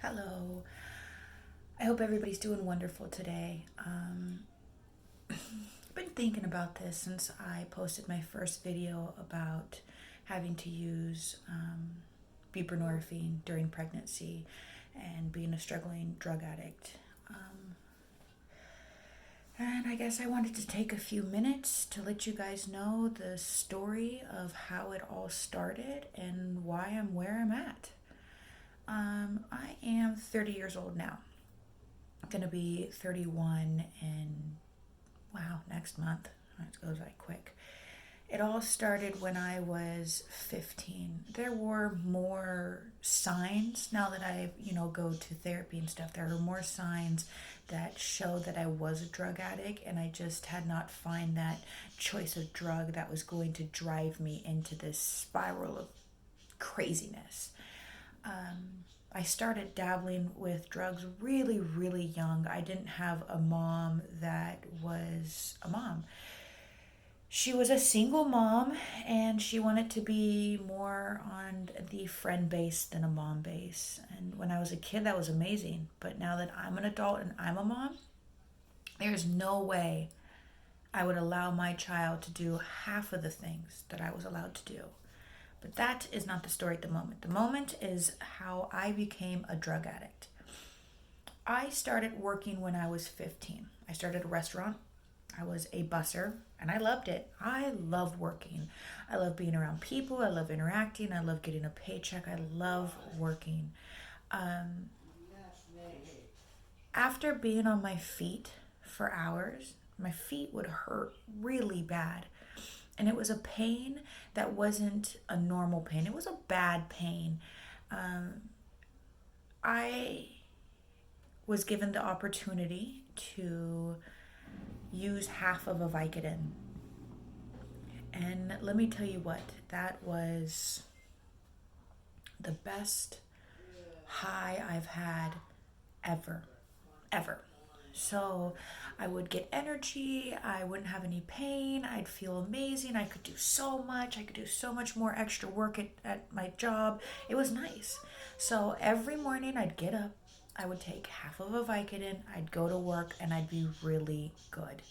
Hello. I hope everybody's doing wonderful today. I've been thinking about this since I posted my first video about having to use buprenorphine during pregnancy and being a struggling drug addict. And I guess I wanted to take a few minutes to let you guys know the story of how it all started and why I'm where I'm at. I am 30 years old now. I'm gonna be 31 in, wow, next month. It goes by quick. It all started when I was 15. There were more signs now that go to therapy and stuff. There were more signs that showed that I was a drug addict, and I just had not found that choice of drug that was going to drive me into this spiral of craziness. I started dabbling with drugs really, really young. I didn't have a mom that was a mom. She was a single mom, and she wanted to be more on the friend base than a mom base. And when I was a kid, that was amazing. But now that I'm an adult and I'm a mom, there's no way I would allow my child to do half of the things that I was allowed to do. But that is not the story at the moment. The moment is how I became a drug addict. I started working when I was 15. I started a restaurant. I was a busser, and I loved it. I love working. I love being around people. I love interacting. I love getting a paycheck. I love working. Um, After being on my feet for hours, my feet would hurt really bad. And it was a pain that wasn't a normal pain, it was a bad pain. Um, I was given the opportunity to use half of a Vicodin. And let me tell you what, that was the best high I've had ever, ever. So I would get energy, I wouldn't have any pain, I'd feel amazing, I could do so much, I could do so much more extra work at my job. It was nice. So every morning I'd get up, I would take half of a Vicodin, I'd go to work, and I'd be really good.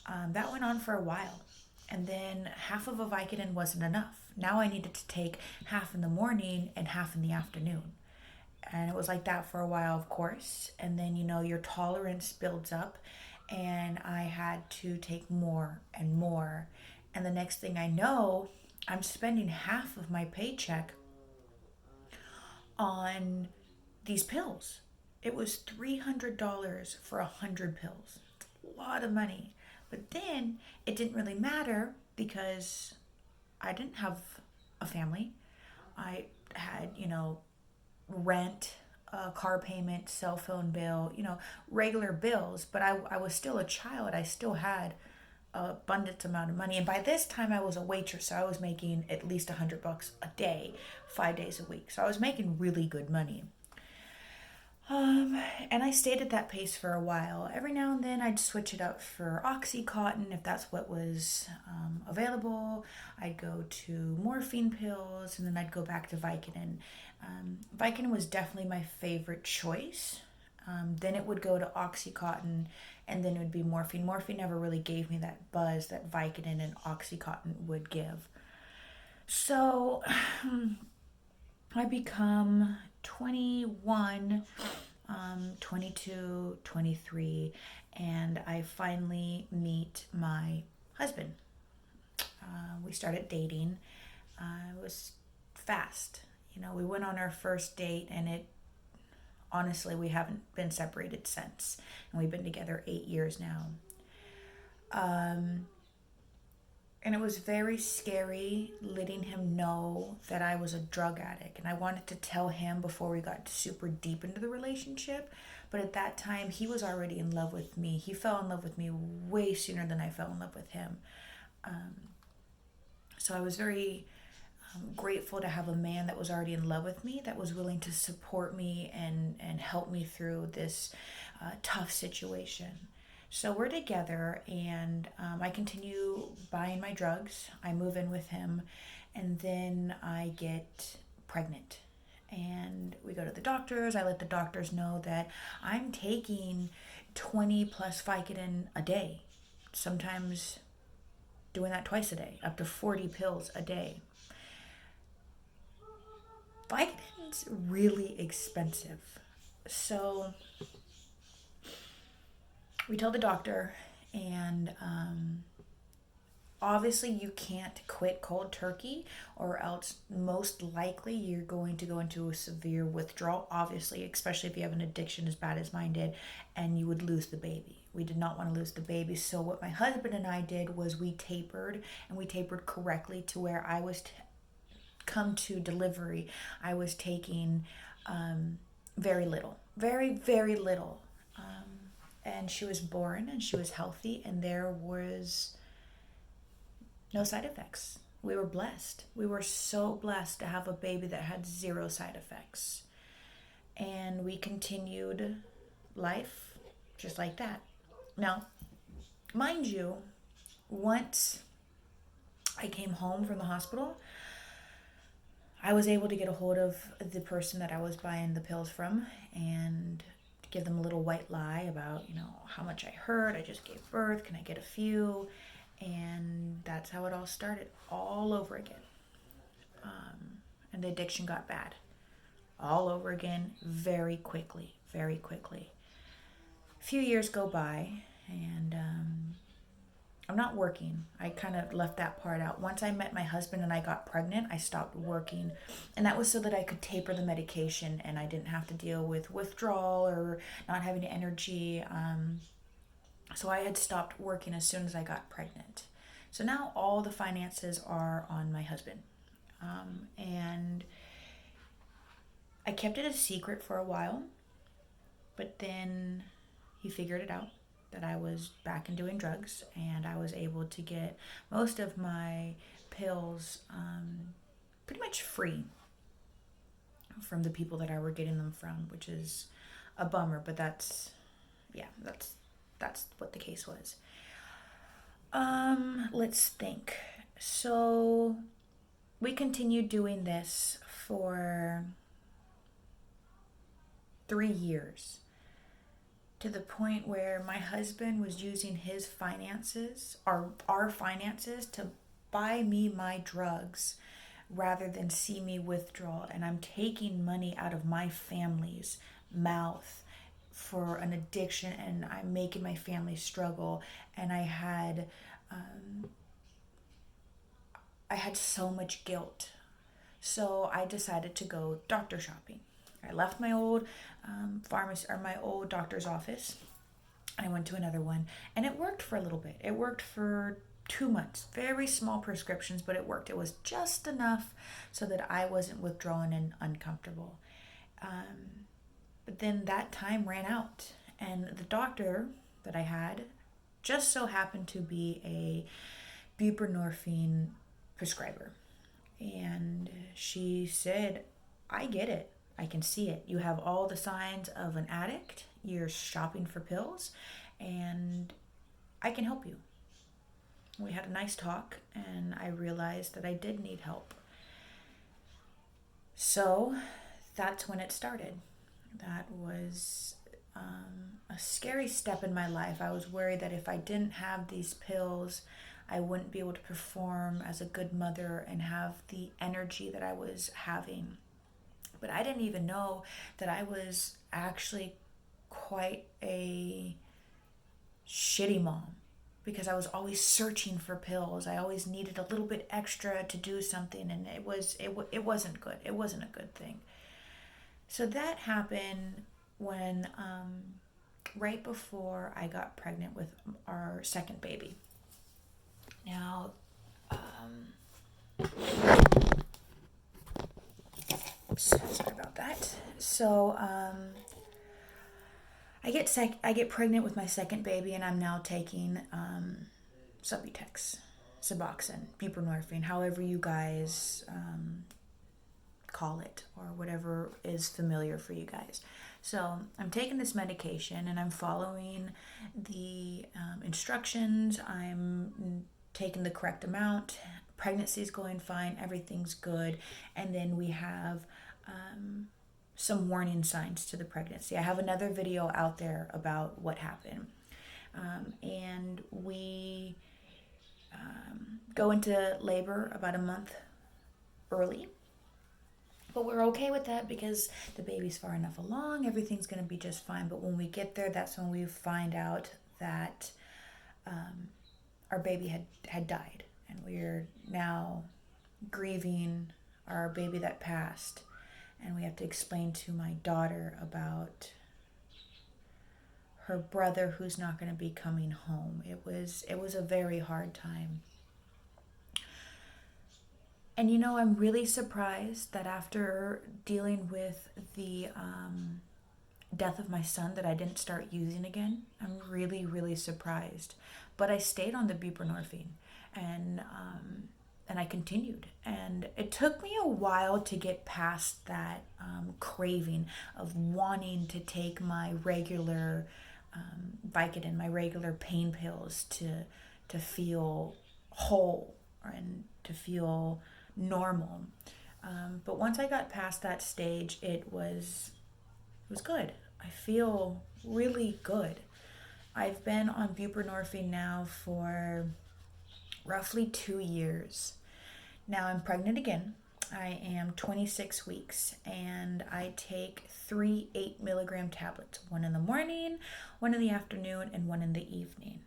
That went on for a while. And then half of a Vicodin wasn't enough. Now I needed to take half in the morning and half in the afternoon. And it was like that for a while, of course. And then, your tolerance builds up, and I had to take more and more. And the next thing I know, I'm spending half of my paycheck on these pills. It was $300 for 100 pills. A lot of money. But then it didn't really matter because I didn't have a family. I had, rent, car payment, cell phone bill, regular bills. But I was still a child. I still had an abundant amount of money. And by this time, I was a waitress, so I was making at least $100 a day, 5 days a week. So I was making really good money. And I stayed at that pace for a while. Every now and then I'd switch it up for Oxycontin if that's what was available. I'd go to morphine pills, and then I'd go back to Vicodin. Vicodin was definitely my favorite choice. Then it would go to Oxycontin, and then it would be morphine. Morphine never really gave me that buzz that Vicodin and Oxycontin would give. So I become 21, 22, 23, and I finally meet my husband. We started dating. It was fast. We went on our first date, and honestly, we haven't been separated since. And we've been together 8 years now. And it was very scary letting him know that I was a drug addict. And I wanted to tell him before we got super deep into the relationship. But at that time, he was already in love with me. He fell in love with me way sooner than I fell in love with him. So I was very grateful to have a man that was already in love with me, that was willing to support me and help me through this tough situation. So we're together, and I continue buying my drugs. I move in with him, and then I get pregnant. and we go to the doctors. I let the doctors know that I'm taking 20 plus Vicodin a day, sometimes doing that twice a day, up to 40 pills a day. Vicodin's really expensive. So we told the doctor, and obviously you can't quit cold turkey, or else most likely you're going to go into a severe withdrawal, obviously, especially if you have an addiction as bad as mine did, and you would lose the baby. We did not want to lose the baby. So what my husband and I did was we tapered, and we tapered correctly to where I was come to delivery, I was taking very little, very little. And she was born and she was healthy, and there was no side effects. We were blessed. We were so blessed to have a baby that had zero side effects. And we continued life just like that. Now, mind you, once I came home from the hospital, I was able to get a hold of the person that I was buying the pills from and give them a little white lie about, how much I hurt. I just gave birth. Can I get a few? And that's how it all started all over again. And the addiction got bad all over again very quickly, very quickly. A few years go by, and I'm not working. I kind of left that part out. Once I met my husband and I got pregnant, I stopped working. And that was so that I could taper the medication and I didn't have to deal with withdrawal or not having energy. So I had stopped working as soon as I got pregnant. So now all the finances are on my husband. And I kept it a secret for a while, but then he figured it out that I was back and doing drugs, and I was able to get most of my pills pretty much free from the people that I were getting them from, which is a bummer, but that's what the case was. Let's think. So we continued doing this for 3 years, to the point where my husband was using his finances, our finances, to buy me my drugs rather than see me withdraw. And I'm taking money out of my family's mouth for an addiction, and I'm making my family struggle. And I had so much guilt. So I decided to go doctor shopping. I left my old pharmacy, or my old doctor's office, and I went to another one, and it worked for a little bit. It worked for 2 months. Very small prescriptions, but it worked. It was just enough so that I wasn't withdrawing and uncomfortable. But then that time ran out, and the doctor that I had just so happened to be a buprenorphine prescriber. And she said, I get it. I can see it. You have all the signs of an addict. You're shopping for pills, and I can help you. We had a nice talk, and I realized that I did need help. So that's when it started. That was a scary step in my life. I was worried that if I didn't have these pills, I wouldn't be able to perform as a good mother and have the energy that I was having. But I didn't even know that I was actually quite a shitty mom, because I was always searching for pills. I always needed a little bit extra to do something, and it wasn't good. It wasn't a good thing. So that happened when right before I got pregnant with our second baby. Now, sorry about that. So, I get pregnant with my second baby, and I'm now taking Subutex, Suboxone, buprenorphine, however you guys call it, or whatever is familiar for you guys. So I'm taking this medication, and I'm following the instructions. I'm taking the correct amount. Pregnancy's going fine. Everything's good. And then we have some warning signs to the pregnancy. I have another video out there about what happened. And we go into labor about a month early. But we're okay with that because the baby's far enough along, everything's going to be just fine. But when we get there, that's when we find out that our baby had died. And we're now grieving our baby that passed. And we have to explain to my daughter about her brother who's not going to be coming home. It was a very hard time. And I'm really surprised that after dealing with the death of my son that I didn't start using again. I'm really, really surprised. But I stayed on the buprenorphine and I continued. And it took me a while to get past that craving of wanting to take my regular Vicodin, my regular pain pills to feel whole and to feel normal. But once I got past that stage, it was good. I feel really good. I've been on buprenorphine now for roughly 2 years. Now I'm pregnant again. I am 26 weeks and I take 3 8-milligram tablets, one in the morning, one in the afternoon, and one in the evening.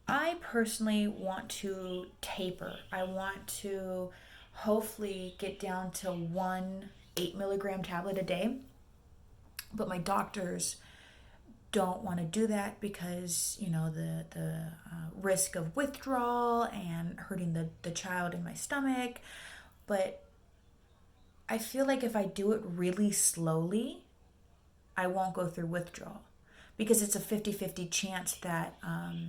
I personally want to taper. I want to hopefully get down to 1 8-milligram tablet a day. But my doctors don't want to do that because, the risk of withdrawal and hurting the child in my stomach. But I feel like if I do it really slowly, I won't go through withdrawal because it's a 50-50 chance that I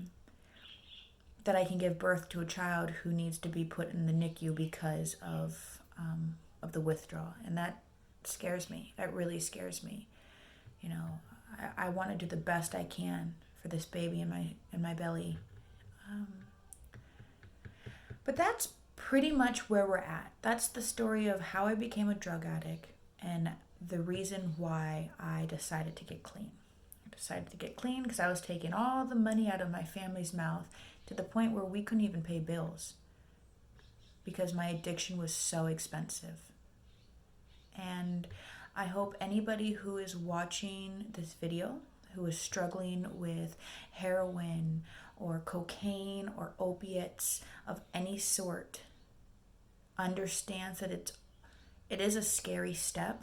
can give birth to a child who needs to be put in the NICU because of the withdrawal. And that scares me. That really scares me. I want to do the best I can for this baby in my belly. But that's pretty much where we're at. That's the story of how I became a drug addict and the reason why I decided to get clean. I decided to get clean because I was taking all the money out of my family's mouth to the point where we couldn't even pay bills because my addiction was so expensive. And I hope anybody who is watching this video, who is struggling with heroin or cocaine or opiates of any sort, understands that it is a scary step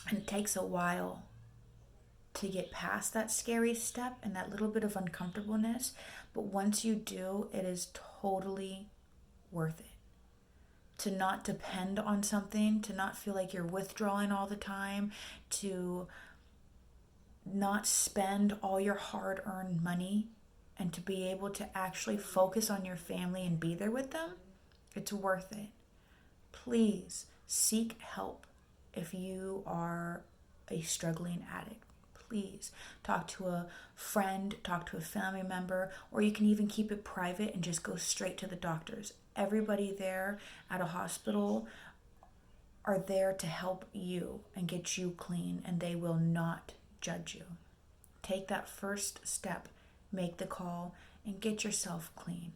and it takes a while to get past that scary step and that little bit of uncomfortableness. But once you do, it is totally worth it. To not depend on something, to not feel like you're withdrawing all the time, to not spend all your hard-earned money, and to be able to actually focus on your family and be there with them, it's worth it. Please seek help if you are a struggling addict. Please talk to a friend, talk to a family member, or you can even keep it private and just go straight to the doctors. Everybody there at a hospital are there to help you and get you clean, and they will not judge you. Take that first step, make the call, and get yourself clean.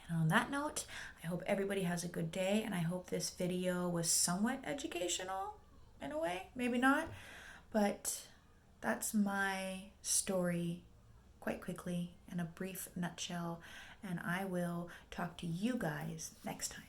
And on that note, I hope everybody has a good day, and I hope this video was somewhat educational in a way, maybe not, but that's my story quite quickly in a brief nutshell, and I will talk to you guys next time.